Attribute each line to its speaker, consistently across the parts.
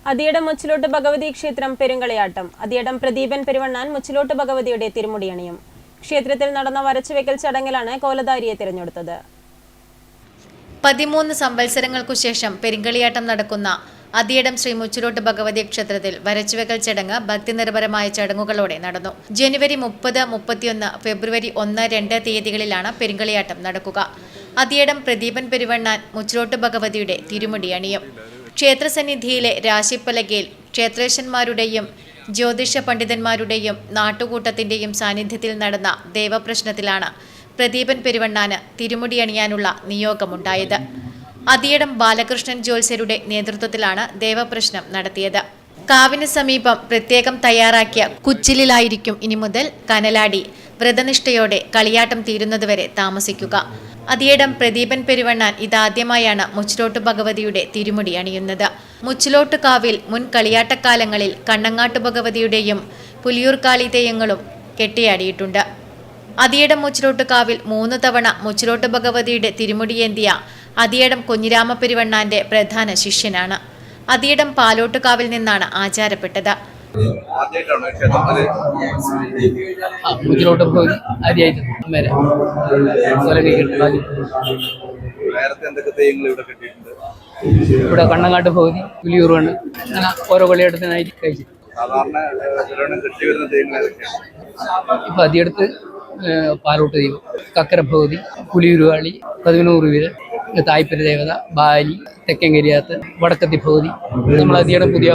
Speaker 1: അതിയടം മുച്ചിലോട്ട് ഭഗവതി ക്ഷേത്രം പെരുങ്കളിയാട്ടം. അതിയടം പ്രദീപൻ പെരുവണ്ണാൻ മുച്ചിലോട്ട് ഭഗവതിയുടെ തിരുമുടിയണിയും. ക്ഷേത്രത്തിൽ നടന്ന വരച്ചുവെക്കൽ ചടങ്ങിലാണ് കോലധാരിയെ തിരഞ്ഞെടുത്തത്.
Speaker 2: 13 സംവത്സരങ്ങൾക്കു ശേഷം പെരുങ്കളിയാട്ടം നടക്കുന്ന അതിയടം ശ്രീ മുച്ചിലോട്ട് ഭഗവതി ക്ഷേത്രത്തിൽ വരച്ചുവെക്കൽ ചടങ്ങ് ഭക്തിനിർഭരമായ ചടങ്ങുകളോടെ നടന്നു. ജനുവരി 30, 31, ഫെബ്രുവരി 1, 2 തീയതികളിലാണ് പെരുങ്കളിയാട്ടം നടക്കുക. അതിയടം പ്രദീപൻ പെരുവണ്ണാൻ മുച്ചിലോട്ട് ഭഗവതിയുടെ തിരുമുടിയണിയും. ക്ഷേത്രസന്നിധിയിലെ രാശിപ്പലകയിൽ ക്ഷേത്രേശന്മാരുടെയും ജ്യോതിഷ പണ്ഡിതന്മാരുടെയും നാട്ടുകൂട്ടത്തിന്റെയും സാന്നിധ്യത്തിൽ നടന്ന ദേവപ്രശ്നത്തിലാണ് പ്രദീപൻ പെരുവണ്ണാന് തിരുമുടിയണിയാനുള്ള നിയോഗമുണ്ടായത്. അതിയടം ബാലകൃഷ്ണൻ ജ്യോത്സ്യരുടെ നേതൃത്വത്തിലാണ് ദേവപ്രശ്നം നടത്തിയത്. കാവിന് സമീപം പ്രത്യേകം തയ്യാറാക്കിയ കുച്ചിലിലായിരിക്കും ഇനി മുതൽ കനലാടി വ്രതനിഷ്ഠയോടെ കളിയാട്ടം തീരുന്നതുവരെ താമസിക്കുക. അതിയടം പ്രദീപൻ പെരുവണ്ണാൻ ഇതാദ്യമായാണ് മുച്ചിലോട്ട് ഭഗവതിയുടെ തിരുമുടി അണിയുന്നത്. മുച്ചിലോട്ട് കാവിൽ മുൻ കളിയാട്ടക്കാലങ്ങളിൽ കണ്ണങ്ങാട്ട് ഭഗവതിയുടെയും പുലിയൂർക്കാളി തെയ്യങ്ങളും കെട്ടിയാടിയിട്ടുണ്ട്. അതിയടം മുച്ചിലോട്ട് കാവിൽ 3 തവണ മുച്ചിലോട്ട് ഭഗവതിയുടെ തിരുമുടിയേന്തിയ അതിയടം കുഞ്ഞിരാമ പെരുവണ്ണാന്റെ പ്രധാന ശിഷ്യനാണ്. അതിയടം പാലോട്ടുകാവിൽ നിന്നാണ് ആചാരപ്പെട്ടത്.
Speaker 3: ഇവിടെ കണ്ണങ്ങാട്ട് ഭഗവതി, പുലിയൂർ കണ്ണ്, അങ്ങനെ ഓരോ കളിയാട്ടത്തിനായിട്ട് കഴിച്ചു. ഇപ്പൊ അതിയടുത്ത് പാലോട്ട് ദൈവം, കക്കര ഭഗവതി, പുലിയൂരുകാളി, 11 വീരൻ, തായ്പര ദേവത, ബാലി, തെക്കൻകരിയാത്ത്, വടക്കത്തി ഭഗവതി, നമ്മൾ അതിയടം പുതിയ.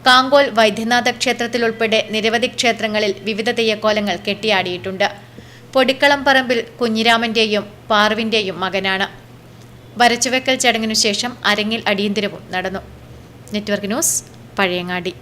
Speaker 2: കാങ്കോൽ വൈദ്യനാഥ ക്ഷേത്രത്തിൽ ഉൾപ്പെടെ നിരവധി ക്ഷേത്രങ്ങളിൽ വിവിധ തെയ്യക്കോലങ്ങൾ കെട്ടിയാടിയിട്ടുണ്ട്. പൊടിക്കളം പറമ്പിൽ കുഞ്ഞിരാമന്റെയും പാർവിന്റെയും മകനാണ്. വരച്ചുവെക്കൽ ചടങ്ങിനു ശേഷം അരങ്ങിൽ അടിയന്തരവും നടന്നു. Network news, Pazhayangadi.